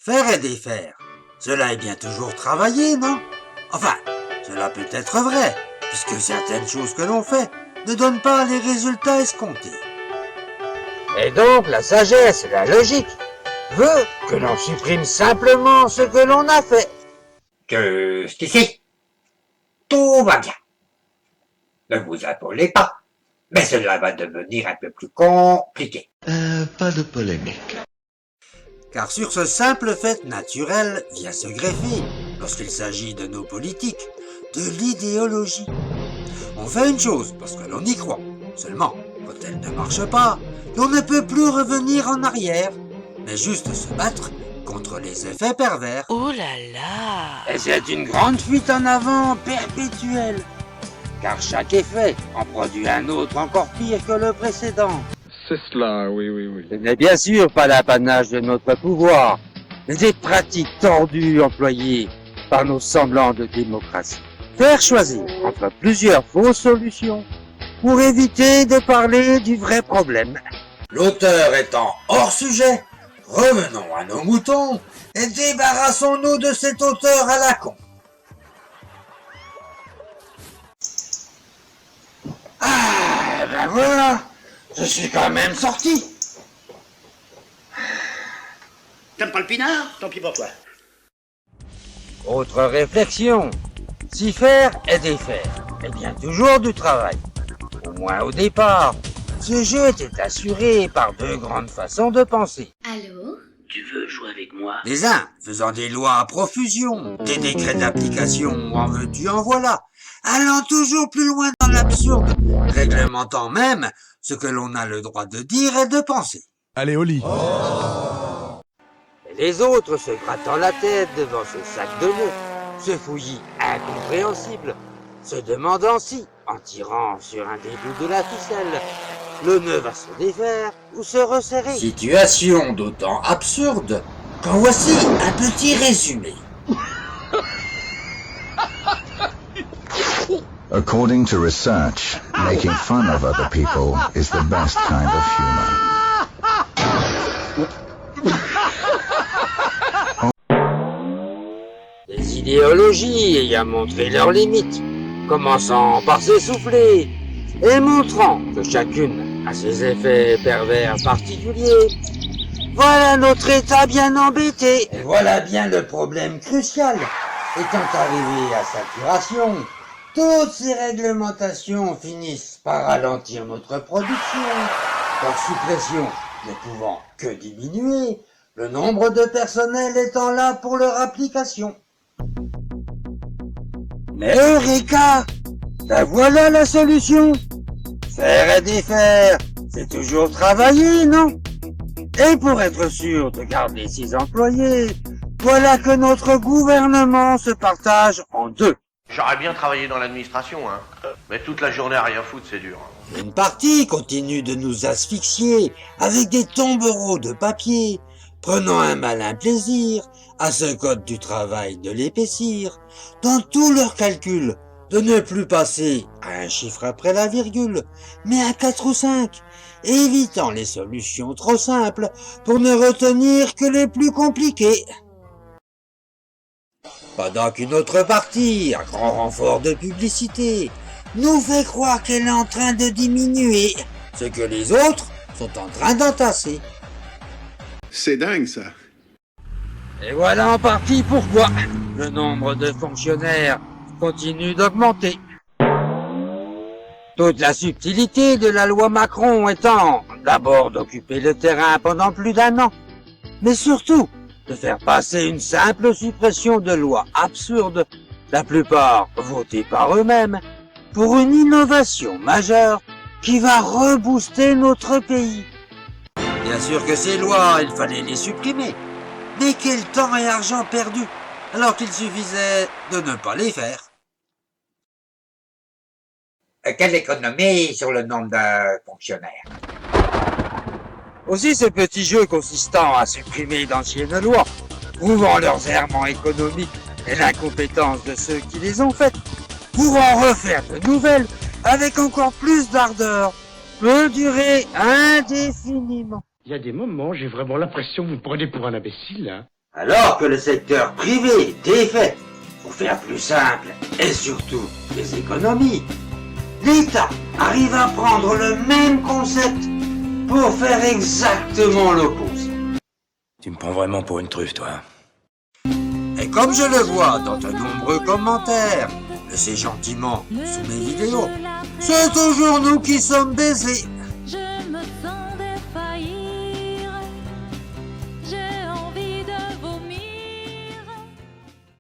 Faire et défaire, cela est bien toujours travaillé, non? Enfin, cela peut être vrai, puisque certaines choses que l'on fait ne donnent pas les résultats escomptés. Et donc la sagesse et la logique veut que l'on supprime simplement ce que l'on a fait. Jusqu'ici, tout va bien. Ne vous affolez pas, mais cela va devenir un peu plus compliqué. Pas de polémique. Car sur ce simple fait naturel vient se greffer, lorsqu'il s'agit de nos politiques, de l'idéologie. On fait une chose parce que l'on y croit. Seulement, quand elle ne marche pas, l'on ne peut plus revenir en arrière, mais juste se battre contre les effets pervers. Oh là là! Et c'est une grande fuite en avant perpétuelle, car chaque effet en produit un autre encore pire que le précédent. C'est cela, oui. Ce n'est bien sûr pas l'apanage de notre pouvoir, mais des pratiques tordues employées par nos semblants de démocratie. Faire choisir entre plusieurs fausses solutions pour éviter de parler du vrai problème. L'auteur étant hors sujet, revenons à nos moutons et débarrassons-nous de cet auteur à la con. Ah, ben voilà, je suis quand même sorti. T'aimes pas le pinard? Tant pis pour toi. Autre réflexion, si faire est défaire, eh bien toujours du travail. Au moins au départ, ce jeu était assuré par deux grandes façons de penser. Allô? Tu veux jouer avec moi? Les uns faisant des lois à profusion, des décrets d'application, en veux-tu en voilà, allant toujours plus loin dans l'absurde, réglementant même ce que l'on a le droit de dire et de penser. Allez au lit. Et les autres se grattant la tête devant ce sac de nœuds, ce fouillis incompréhensible, se demandant si, en tirant sur un des bouts de la ficelle, le nœud va se défaire ou se resserrer. Situation d'autant absurde qu'en voici un petit résumé. According to research, making fun of other people is the best kind of humor. Des idéologies ayant montré leurs limites, commençant par s'essouffler et montrant que chacune a ses effets pervers particuliers. Voilà notre état bien embêté. Et voilà bien le problème crucial. Étant arrivé à saturation, toutes ces réglementations finissent par ralentir notre production, leur suppression ne pouvant que diminuer, le nombre de personnel étant là pour leur application. Mais Eureka! Ben voilà la solution! Faire et défaire, c'est toujours travailler, non? Et pour être sûr de garder ses employés, voilà que notre gouvernement se partage en deux. J'aurais bien travaillé dans l'administration, mais toute la journée à rien foutre, c'est dur. Une partie continue de nous asphyxier avec des tombereaux de papier, prenant un malin plaisir à ce code du travail de l'épaissir, dans tous leurs calculs, de ne plus passer à un chiffre après la virgule, mais à 4 ou 5, évitant les solutions trop simples pour ne retenir que les plus compliquées. Pendant qu'une autre partie, à grand renfort de publicité, nous fait croire qu'elle est en train de diminuer, ce que les autres sont en train d'entasser. C'est dingue, ça. Et voilà en partie pourquoi le nombre de fonctionnaires continue d'augmenter. Toute la subtilité de la loi Macron étant d'abord d'occuper le terrain pendant plus d'1 an, mais surtout de faire passer une simple suppression de lois absurdes, la plupart votées par eux-mêmes, pour une innovation majeure qui va rebooster notre pays. Bien sûr que ces lois, il fallait les supprimer. Mais quel temps et argent perdu, alors qu'il suffisait de ne pas les faire. Quelle économie sur le nombre de fonctionnaires? Aussi ce petit jeu consistant à supprimer d'anciennes lois, prouvant leurs errements économiques et l'incompétence de ceux qui les ont faites, pour en refaire de nouvelles avec encore plus d'ardeur, peut durer indéfiniment. Il y a des moments, j'ai vraiment l'impression que vous me prenez pour un imbécile, hein. Alors que le secteur privé défait pour faire plus simple et surtout des économies, l'État arrive à prendre le même concept pour faire exactement l'opposé. Tu me prends vraiment pour une truffe, toi. Et comme je le vois dans de nombreux commentaires, laissés gentiment sous mes vidéos, c'est toujours nous qui sommes baisés